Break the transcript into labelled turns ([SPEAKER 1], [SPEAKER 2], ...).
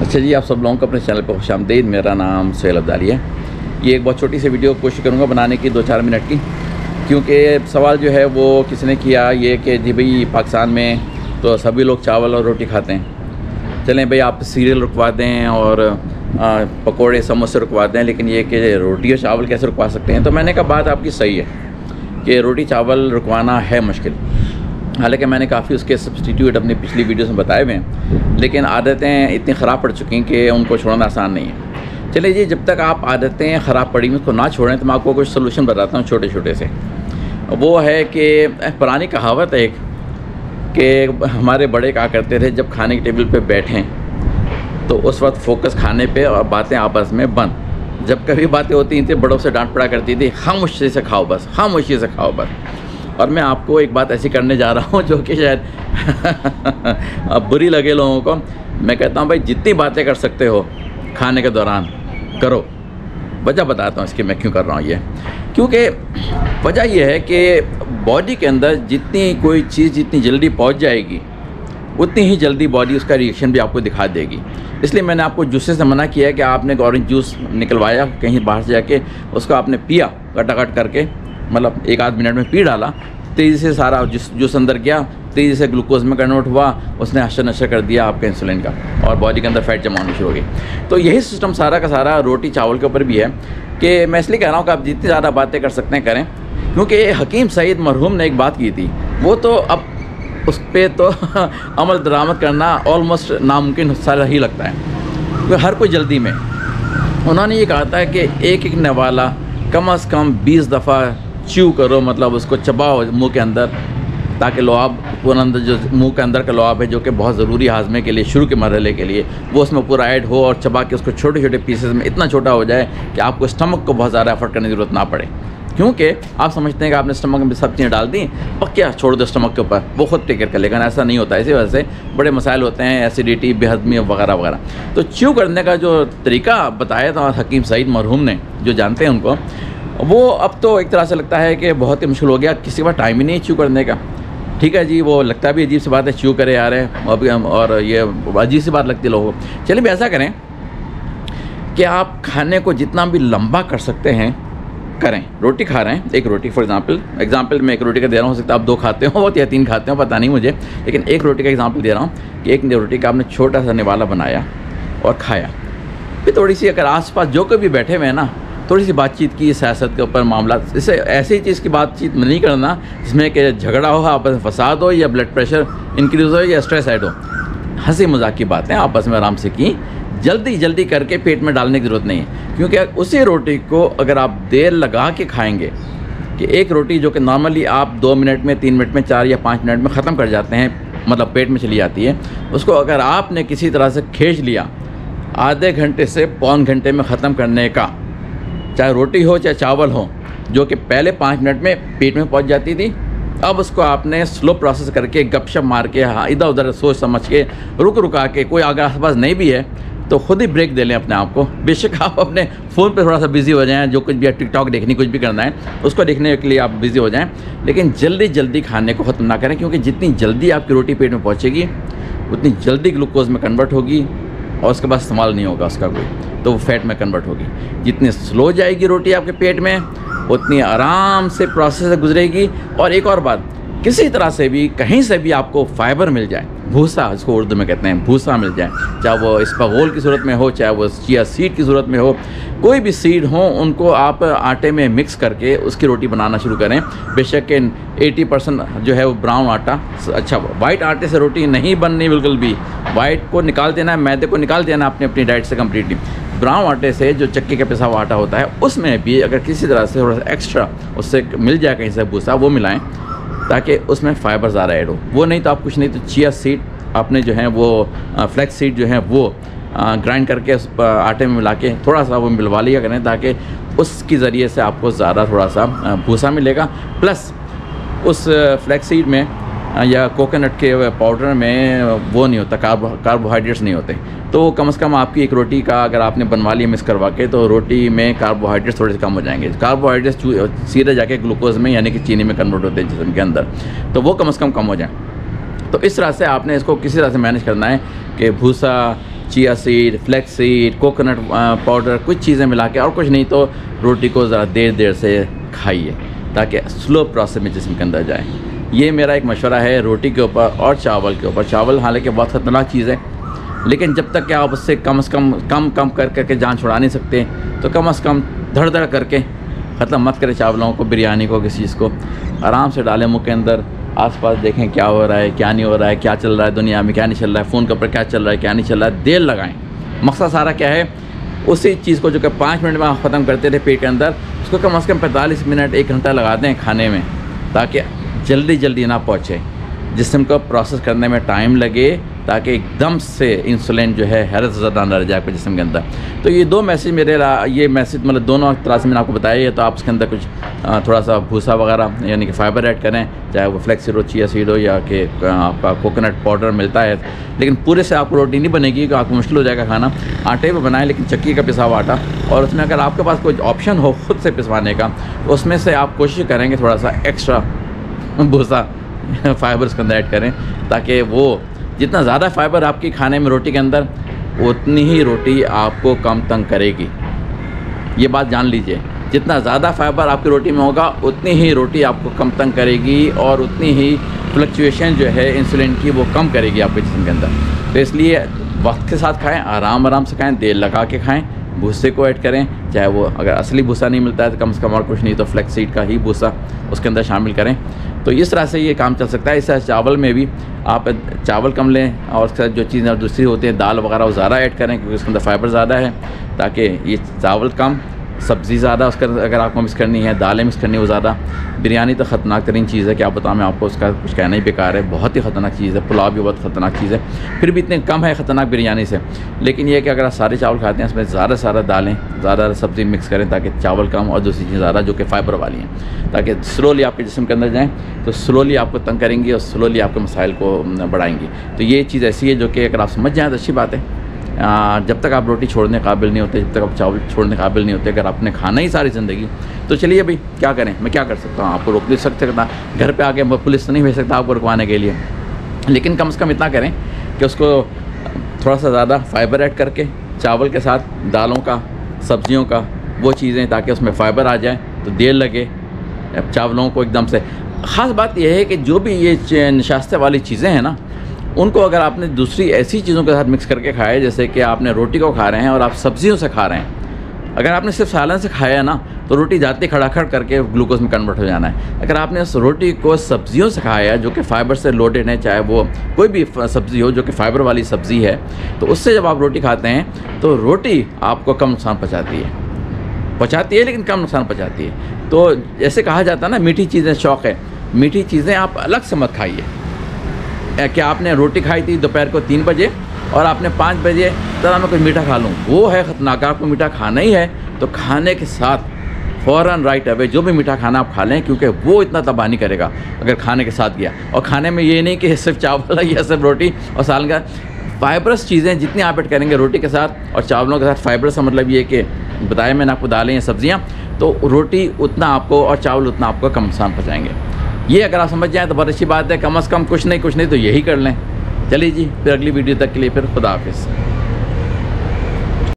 [SPEAKER 1] अच्छा जी, आप सब लोगों को अपने चैनल पर खुशामदीद। मेरा नाम सोहेल अब्दाली है। ये एक बहुत छोटी सी वीडियो कोशिश करूँगा बनाने की 2-4 मिनट की, क्योंकि सवाल जो है वो किसने किया ये कि जी भाई पाकिस्तान में तो सभी लोग चावल और रोटी खाते हैं। चलें भाई, आप सीरियल रुकवा दें और पकोड़े समोसे रुकवा दें, लेकिन ये कि रोटी और चावल कैसे रुकवा सकते हैं। तो मैंने कहा बात आपकी सही है कि रोटी चावल रुकवाना है मुश्किल। हालांकि मैंने काफ़ी उसके सब्स्टिट्यूट अपनी पिछली वीडियोस में बताए हुए हैं, लेकिन आदतें इतनी ख़राब पड़ चुकी हैं कि उनको छोड़ना आसान नहीं है। चलिए जी, जब तक आप आदतें ख़राब पड़ी हुई उसको ना छोड़ें तो मैं आपको कुछ सोल्यूशन बताता हूँ छोटे छोटे से। वो है कि पुरानी कहावत है एक कि हमारे बड़े कहा करते थे जब खाने के टेबल पे बैठें तो उस वक्त फोकस खाने पे और बातें आपस में बंद। जब कभी बातें होती थी बड़ों से डांट पड़ा करती थी, खामोशी से खाओ बस, खामोशी से खाओ बस। और मैं आपको एक बात ऐसी करने जा रहा हूँ जो कि शायद अब बुरी लगे लोगों को। मैं कहता हूँ भाई, जितनी बातें कर सकते हो खाने के दौरान करो। वजह बताता हूँ इसकी मैं क्यों कर रहा हूँ ये, क्योंकि वजह यह है कि बॉडी के अंदर जितनी कोई चीज़ जितनी जल्दी पहुँच जाएगी उतनी ही जल्दी बॉडी उसका रिएक्शन भी आपको दिखा देगी। इसलिए मैंने आपको जूसेस से मना किया है कि आपने ऑरेंज जूस निकलवाया कहीं बाहर से जाके, उसको आपने पिया कटाकट करके, मतलब 1-8 मिनट में पी डाला, तेज़ी से सारा जूस अंदर गया, तेज़ी से ग्लूकोज में कन्वर्ट हुआ, उसने हशर नशर कर दिया आपके इंसुलिन का और बॉडी के अंदर फैट जमा होनी शुरू हो गई। तो यही सिस्टम सारा का सारा रोटी चावल के ऊपर भी है कि मैं इसलिए कह रहा हूँ कि आप जितनी ज़्यादा बातें कर सकते हैं करें, क्योंकि हकीम सईद मरहूम ने एक बात की थी, वो तो अब उस पर तो अमल दरामद करना ऑलमोस्ट नामुमकिन सा ही लगता है, क्योंकि हर कोई जल्दी में। उन्होंने ये कहा था कि एक नवाला कम से कम 20 दफ़ा च्यू करो, मतलब उसको चबाओ मुंह के अंदर, ताकि लुआब पूरा अंदर जो मुंह के अंदर का लुआब है जो कि बहुत ज़रूरी हाजमे के लिए शुरू के मरहले के लिए, वो उसमें पूरा ऐड हो और चबा के उसको छोटे छोटे पीसेस में इतना छोटा हो जाए कि आपको स्टमक को बहुत ज़्यादा एफर्ट करने की ज़रूरत ना पड़े। क्योंकि आप समझते हैं कि आपने स्टमक में सब चीज़ें डाल दी और क्या छोड़ दो स्टमक के ऊपर, वो खुद टेक केयर कर लेगा। ऐसा नहीं होता। इसी वजह से बड़े मसाइल होते हैं, एसिडिटी, बेहजमी वगैरह वगैरह। तो च्यू करने का जो तरीका बताया था हकीम सईद मरहूम ने, जो जानते हैं उनको, वो अब तो एक तरह से लगता है कि बहुत ही मुश्किल हो गया, किसी के पास टाइम ही नहीं च्यू करने का। ठीक है जी, वो लगता भी अजीब सी बात है, च्यू करे आ रहे हैं अभी हम, और ये अजीब सी बात लगती है लोगों को। चलिए भी ऐसा करें कि आप खाने को जितना भी लंबा कर सकते हैं करें। रोटी खा रहे हैं, एक रोटी फॉर एग्जाम्पल मैं एक रोटी का दे रहा हूँ, हो सकता है आप 2 खाते हो या 3 खाते हो, पता नहीं मुझे, लेकिन एक रोटी का एग्जाम्पल दे रहा हूँ कि एक रोटी का आपने छोटा सा निवाला बनाया और खाया। फिर थोड़ी सी अगर आसपास जो कोई भी बैठे हुए हैं ना, थोड़ी सी बातचीत की सियासत के ऊपर, मामला, इससे ऐसी चीज़ की बातचीत नहीं करना जिसमें कि झगड़ा हो, आपस में फसाद हो या ब्लड प्रेशर इंक्रीज़ हो या स्ट्रेस ऐड हो। हंसी मजाक की बातें आपस में आराम से की, जल्दी जल्दी करके पेट में डालने की ज़रूरत नहीं है। क्योंकि उसी रोटी को अगर आप देर लगा के खाएंगे, कि एक रोटी जो कि नॉर्मली आप 2 मिनट में, 3 मिनट में, 4 या 5 मिनट में ख़त्म कर जाते हैं, मतलब पेट में चली जाती है, उसको अगर आपने किसी तरह से खींच लिया आधे घंटे से पौन घंटे में ख़त्म करने का, चाहे रोटी हो चाहे चावल हो, जो कि पहले 5 मिनट में पेट में पहुंच जाती थी, अब उसको आपने स्लो प्रोसेस करके गपशप मार के, हाँ, इधर उधर सोच समझ के, रुका के, कोई अगर आस पास नहीं भी है तो खुद ही ब्रेक दे लें अपने आप को। बेशक आप अपने फ़ोन पे थोड़ा सा बिज़ी हो जाएं, जो कुछ भी टिकटॉक देखनी, कुछ भी करना है उसको देखने के लिए आप बिज़ी हो जाएं, लेकिन जल्दी जल्दी खाने को ख़त्म ना करें, क्योंकि जितनी जल्दी आपकी रोटी पेट में पहुँचेगी उतनी जल्दी ग्लूकोज में कन्वर्ट होगी और उसके बाद इस्तेमाल नहीं होगा उसका कोई, तो वो फैट में कन्वर्ट होगी। जितनी स्लो जाएगी रोटी आपके पेट में उतनी आराम से प्रोसेस से गुजरेगी। और एक और बात, किसी तरह से भी कहीं से भी आपको फाइबर मिल जाए, भूसा इसको उर्दू में कहते हैं, भूसा मिल जाए, चाहे वो इसबगोल की सूरत में हो, चाहे वो चिया सीड की सूरत में हो, कोई भी सीड हो, उनको आप आटे में मिक्स करके उसकी रोटी बनाना शुरू करें। बेशक 80% जो है वो ब्राउन आटा, अच्छा वाइट आटे से रोटी नहीं बननी बिल्कुल भी, वाइट को निकाल देना है, मैदे को निकाल देना अपनी अपनी डाइट से कम्प्लीटली। ब्राउन आटे से जो चक्की का पिसा हुआ आटा होता है उसमें भी अगर किसी तरह से थोड़ा सा एक्स्ट्रा उससे मिल जाए कहीं से भूसा, वो मिलाएं ताकि उसमें फ़ाइबर ज़्यादा ऐड हो। वो नहीं तो आप कुछ नहीं तो चिया सीड आपने जो है वो फ्लैक्स सीड जो है वो ग्राइंड करके उस आटे में मिला के थोड़ा सा वो मिलवा लिया करें, ताकि उसकी ज़रिए से आपको ज़्यादा थोड़ा सा भूसा मिलेगा। प्लस उस फ्लैक्स सीड में या कोकोनट के पाउडर में वो नहीं होता, कार्बोहाइड्रेट्स नहीं होते, तो कम से कम आपकी एक रोटी का अगर आपने बनवा लिया मिक्स करवा के, तो रोटी में कार्बोहाइड्रेट्स थोड़े से कम हो जाएंगे। कार्बोहाइड्रेट्स सीधे जाके ग्लूकोज में यानी कि चीनी में कन्वर्ट होते हैं जिस्म के अंदर, तो वो कम से कम हो जाए। तो इस तरह से आपने इसको किसी तरह से मैनेज करना है कि भूसा chia seed, flax seed, coconut powder, कुछ चीज़ें मिला के, और कुछ नहीं तो रोटी को ज़रा देर से खाइए ताकि स्लो प्रोसेस में जिस्म के अंदर जाए। ये मेरा एक मशवरा है रोटी के ऊपर और चावल के ऊपर। चावल हालांकि बहुत ख़तरनाक चीज़ है, लेकिन जब तक कि आप उससे कम से कम कर करके जान छुड़ा नहीं सकते, तो कम से कम धड़ करके ख़त्म मत करें चावलों को, बिरयानी को, किसी चीज़ को। आराम से डालें मुँह के अंदर, आसपास देखें क्या हो रहा है, क्या नहीं हो रहा है, क्या चल रहा है दुनिया में, क्या नहीं चल रहा है, फ़ोन के ऊपर क्या चल रहा है, क्या नहीं चल रहा है। देर लगाएं। मकसद सारा क्या है, उसी चीज़ को जो कि 5 मिनट में आप ख़त्म करते थे पेट के अंदर, उसको कम से कम 45 मिनट 1 घंटा लगा दें खाने में, ताकि जल्दी ना पहुँचे, जिस्म को प्रोसेस करने में टाइम लगे, ताकि एकदम से इंसुलिन जो है हैरत से ज़्यादा ना रह जाए आपके जिस्म के अंदर। तो ये 2 मैसेज ये मैसेज मतलब दोनों तरह से मैंने आपको बताया है। तो आप उसके अंदर कुछ थोड़ा सा भूसा वगैरह यानी कि फाइबर ऐड करें, चाहे वो फ्लैक्स सीड हो, चिया सीड हो, या कि आपका कोकोनट पाउडर मिलता है। लेकिन पूरे से आपको रोटी नहीं बनेगी, क्योंकि आपको मुश्किल हो जाएगा खाना। आटे पर बनाएं, लेकिन चक्की का पिसा हुआ आटा, और उसमें अगर आपके पास कोई ऑप्शन हो खुद से पिसवाने का, तो उसमें से आप कोशिश करेंगे थोड़ा सा एक्स्ट्रा भूसा फाइबर उसके अंदर ऐड करें, ताकि वो जितना ज़्यादा फाइबर आपकी खाने में रोटी के अंदर, उतनी ही रोटी आपको कम तंग करेगी। ये बात जान लीजिए, जितना ज़्यादा फाइबर आपकी रोटी में होगा, उतनी ही रोटी आपको कम तंग करेगी, और उतनी ही फ्लक्चुएशन जो है इंसुलिन की वो कम करेगी आपके जिस्म के अंदर। तो इसलिए वक्त के साथ खाएं, आराम से खाएं, देर लगा के खाएं, भूसे को ऐड करें, चाहे वो अगर असली भूसा नहीं मिलता है तो कम से कम और कुछ नहीं तो फ्लैक्स सीड का ही भूसा उसके अंदर शामिल करें। तो इस तरह से ये काम चल सकता है। इस तरह चावल में भी आप चावल कम लें, और उसके साथ जो चीज़ें दूसरी होती हैं दाल वगैरह वो ज़्यादा ऐड करें, क्योंकि उसके अंदर फाइबर ज़्यादा है, ताकि ये चावल कम, सब्ज़ी ज़्यादा उसका अगर आपको मिक्स करनी है, दालें मिक्स करनी है वो ज़्यादा। बिरयानी तो ख़तरनाक तरीन चीज़ है, क्या बताऊँ मैं आपको, उसका कुछ कहना ही बेकार है, बहुत ही ख़तरनाक चीज़ है। पुलाव भी बहुत ख़तरनाक चीज़ है, फिर भी इतने कम है ख़तरनाक बिरयानी से। लेकिन ये है कि अगर आप सारे चावल खाते हैं, इसमें ज़्यादा दालें, ज़्यादा सब्ज़ी मिक्स करें, ताकि चावल कम और दूसरी चीज़ ज़्यादा जो कि फ़ाइबर वाली हैं, ताकि स्लोली आपके जिस्म के अंदर जाएँ, तो स्लोली आपको तंग करेंगी और स्लोली आपके मसाइल को बढ़ाएंगी। तो ये चीज़ ऐसी है जो कि अगर आप समझ जाएँ तो अच्छी बात है। जब तक आप रोटी छोड़ने काबिल नहीं होते, जब तक आप चावल छोड़ने काबिल नहीं होते, अगर आपने खाना ही सारी ज़िंदगी, तो चलिए भाई क्या करें, मैं क्या कर सकता हूँ, आपको रोक नहीं सकता, घर पे आके पुलिस तो नहीं भेज सकता आपको रुकवाने के लिए, लेकिन कम से कम इतना करें कि उसको थोड़ा सा ज़्यादा फाइबर ऐड करके, चावल के साथ दालों का, सब्जियों का, वो चीज़ें, ताकि उसमें फ़ाइबर आ जाए, तो देर लगे चावलों को एकदम से। ख़ास बात यह है कि जो भी ये नशास्ते वाली चीज़ें हैं ना, उनको अगर आपने दूसरी ऐसी चीज़ों के साथ मिक्स करके खाया, जैसे कि आपने रोटी को खा रहे हैं और आप सब्जियों से खा रहे हैं, अगर आपने सिर्फ सालन से खाया है ना, तो रोटी जाते खड़ाखड़ करके ग्लूकोज में कन्वर्ट हो जाना है। अगर आपने उस रोटी को सब्जियों से खाया है जो कि फ़ाइबर से लोडेड है, चाहे वो कोई भी सब्ज़ी हो जो कि फ़ाइबर वाली सब्ज़ी है, तो उससे जब आप रोटी खाते हैं तो रोटी आपको कम नुकसान पहुँचाती है, लेकिन कम नुकसान पहुँचाती है। तो जैसे कहा जाता है ना, मीठी चीज़ें शौक़ है, मीठी चीज़ें आप अलग से मत खाइए। क्या आपने रोटी खाई थी दोपहर को 3 बजे और आपने 5 बजे तरह मैं कुछ मीठा खा लूँ, वो है ख़तरनाक। आपको मीठा खाना ही है तो खाने के साथ फ़ौरन राइट अवे जो भी मीठा खाना आप खा लें, क्योंकि वो इतना तबाह नहीं करेगा अगर खाने के साथ गया। और खाने में ये नहीं कि सिर्फ चावल या सिर्फ रोटी और सालन का, फाइबरस चीज़ें जितनी आप ऐड करेंगे रोटी के साथ और चावलों के साथ, फाइबरस का मतलब ये कि बताया मैंने आपको दालें या सब्ज़ियाँ, तो रोटी उतना आपको और चावल उतना आपको कम नुकसान पहुँचाएंगे। ये अगर आप समझ जाएँ तो बहुत अच्छी बात है। कम से कम कुछ नहीं तो यही कर लें। चलिए जी, फिर अगली वीडियो तक के लिए फिर खुदा हाफिज़।